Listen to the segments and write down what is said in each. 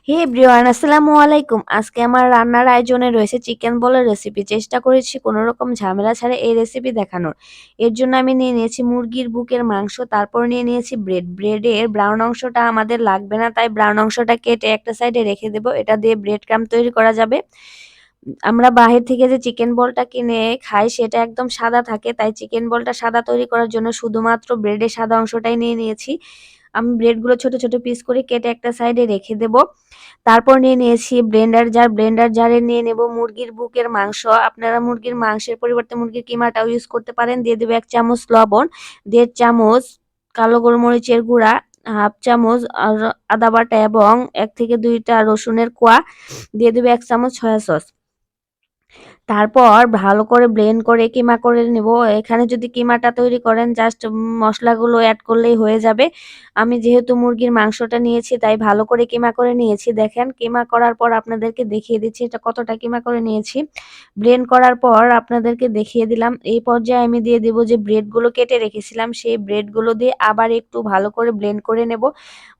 হে everyone, আসসালামু আলাইকুম। আজকে আমার রান্নার আয়োজনে রয়েছে চিকেন বলের রেসিপি। চেষ্টা করেছি কোনো রকম ঝামেলা ছাড়া এই রেসিপি দেখানোর। এর জন্য আমি নিয়ে নিয়েছি মুরগির বুকের মাংস, তারপর নিয়ে নিয়েছি ব্রেড। ব্রেডের ব্রাউন অংশটা আমাদের লাগবে না, তাই ব্রাউন অংশটা কেটে একটা সাইডে রেখে দেবো। এটা দিয়ে ব্রেড ক্রাম্ব তৈরি করা যাবে। আমরা বাহির থেকে যে চিকেন বলটা কিনে খাই সেটা একদম সাদা থাকে, তাই চিকেন বলটা সাদা তৈরি করার জন্য শুধুমাত্র ব্রেডের সাদা অংশটাই নিয়ে নিয়েছি। আমি ব্রেডগুলো ছোট ছোট পিস করে কেটে একটা সাইডে রেখে দেব। তারপর নিয়ে নিয়েছি ব্লেন্ডার জার। ব্লেন্ডার জারে নিয়ে নেব মুরগির বুকের মাংস। আপনারা মুরগির মাংসের পরিবর্তে মুরগির কিমাটাও ইউজ করতে পারেন। দিয়ে দেব ১ চামচ লবণ, ১.৫ চামচ কালো গোলমরিচের গুঁড়া, ১/২ চামচ আদা বাটা এবং ১ থেকে ২টা রসুনের কোয়া, দিয়ে দেব ১ চামচ সয়া সস। তারপর ভালো করে ব্লেন্ড করে কিমা করে নেব। এখানে যদি কিমাটা তৈরি করেন জাস্ট মশলাগুলো এড করলেই হয়ে যাবে। আমি যেহেতু মুরগির মাংসটা নিয়েছি তাই ভালো করে কিমা করে নিয়েছি। দেখেন কিমা করার পর আপনাদেরকে দেখিয়ে দিচ্ছি এটা কতটা কিমা করে নিয়েছি। ব্লেন্ড করার পর আপনাদেরকে দেখিয়ে দিলাম। এই পর্যায়ে আমি দিয়ে দেব যে ব্রেডগুলো কেটে রেখেছিলাম সেই ব্রেডগুলো দিয়ে আবার একটু ভালো করে ব্লেন্ড করে নেব।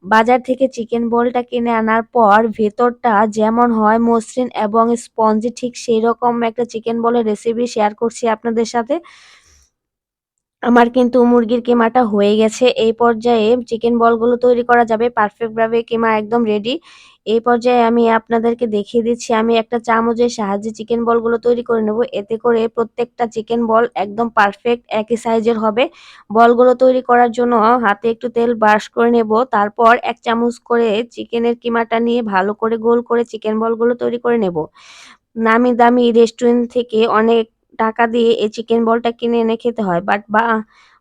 বাজার থেকে চিকেন বলটা কিনে আনার পর ভেতরটা যেমন হয় মসৃণ এবং স্পঞ্জি, ঠিক সেই রকম একটা চিকেন বলের রেসিপি শেয়ার করছি আপনাদের সাথে। আমার কিন্তু মুরগির কিমাটা হয়ে গেছে। এই পর্যায়ে চিকেন বলগুলো তৈরি করা যাবে পারফেক্ট ভাবে। কিমা একদম রেডি। এই পর্যায়ে আমি আপনাদেরকে দেখিয়ে দিচ্ছি আমি একটা চামচের সাহায্যে চিকেন বলগুলো তৈরি করে নেব। এতে করে প্রত্যেকটা চিকেন বল একদম পারফেক্ট একই সাইজের হবে। বলগুলো তৈরি করার জন্য হাতে একটু তেল ব্রাশ করে নেব। তারপর ১ চামচ করে চিকেনের কিমাটা নিয়ে ভালো করে গোল করে চিকেন বলগুলো তৈরি করে নেব। নামি দামি রেস্টুরেন্ট থেকে অনেক টাকা দিয়ে এই চিকেন বলটা কিনে এনে খেতে হয়। বাট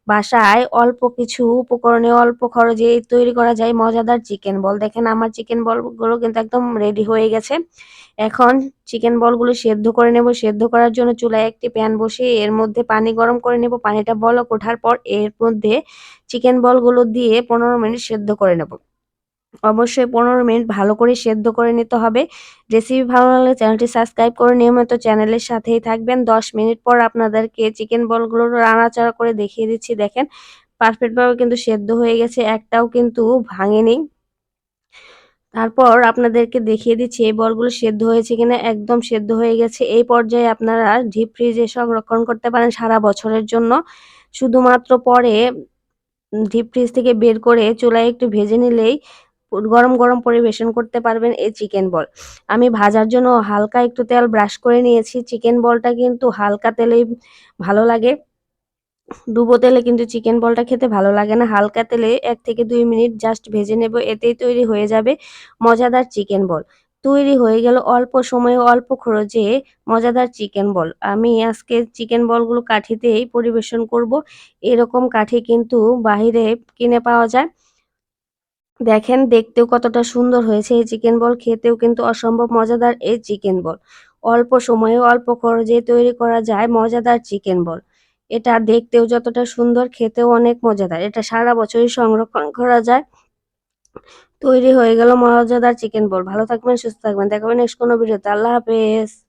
বাসায় অল্প কিছু উপকরণে অল্প খরচে তৈরি করা যায় মজাদার চিকেন বল। দেখেন আমার চিকেন বলগুলো কিন্তু একদম রেডি হয়ে গেছে। এখন চিকেন বলগুলো সেদ্ধ করে নেব। সেদ্ধ করার জন্য চুলায় একটি প্যান বসিয়ে এর মধ্যে পানি গরম করে নেব। পানিটা বলক ওঠার পর এর মধ্যে চিকেন বলগুলো দিয়ে ১৫ মিনিট সেদ্ধ করে নেব। অবশ্যই ১৫ মিনিট ভালো করে সেদ্ধ করে নিতে হবে। রেসিপি ভালো লাগলে চ্যানেলটি সাবস্ক্রাইব করে নিয়মিত চ্যানেলের সাথেই থাকবেন। ১০ মিনিট পর আপনাদেরকে চিকেন বলগুলো নাড়াচাড়া করে দেখিয়ে দিচ্ছি। দেখেন পারফেক্ট ভাবে কিন্তু সেদ্ধ হয়ে গেছে, একটাও কিন্তু ভাঙেনি। তারপর আপনাদেরকে দেখিয়ে দিচ্ছি এই বলগুলো সেদ্ধ হয়েছে কিনা। একদম সেদ্ধ হয়ে গেছে। এই পর্যায়ে আপনারা ডিপ ফ্রিজে সংরক্ষণ করতে পারেন সারা বছরের জন্য। শুধুমাত্র পরে ডিপ ফ্রিজ থেকে বের করে চুলায় একটু ভেজে নিলেই গরম গরম পরিবেশন করতে পারবেন এই চিকেন বল। আমি ভাজার জন্য হালকা একটু তেল ব্রাশ করে নিয়েছি। চিকেন বলটা কিন্তু হালকা তেলেই ভালো লাগে। ডুবো তেলে কিন্তু চিকেন বলটা খেতে ভালো লাগে না। হালকা তেলে ১ থেকে ২ মিনিট জাস্ট ভেজে নেব। এতেই তৈরি হয়ে যাবে মজাদার চিকেন বল। তৈরি হয়ে গেল অল্প সময়ে অল্প খরচে মজাদার চিকেন বল। আমি আজকে চিকেন বলগুলো কাঠিতেই পরিবেশন করব। এরকম কাঠি কিন্তু বাহিরে কিনে পাওয়া যায়। দেখেন দেখতেও কতটা সুন্দর হয়েছে এই চিকেন বল, খেতেও কিন্তু অসম্ভব মজাদার এই চিকেন বল। অল্প সময়ে অল্প খরচে তৈরি করা যায় মজাদার চিকেন বল। এটা দেখতেও যতটা সুন্দর খেতেও অনেক মজাদার। এটা সারা বছরই সংরক্ষণ করা যায়। তৈরি হয়ে গেল মজাদার চিকেন বল। ভালো থাকবেন, সুস্থ থাকবেন। দেখা হবে নেক্সট কোনো ভিডিওতে। আল্লাহ হাফেজ।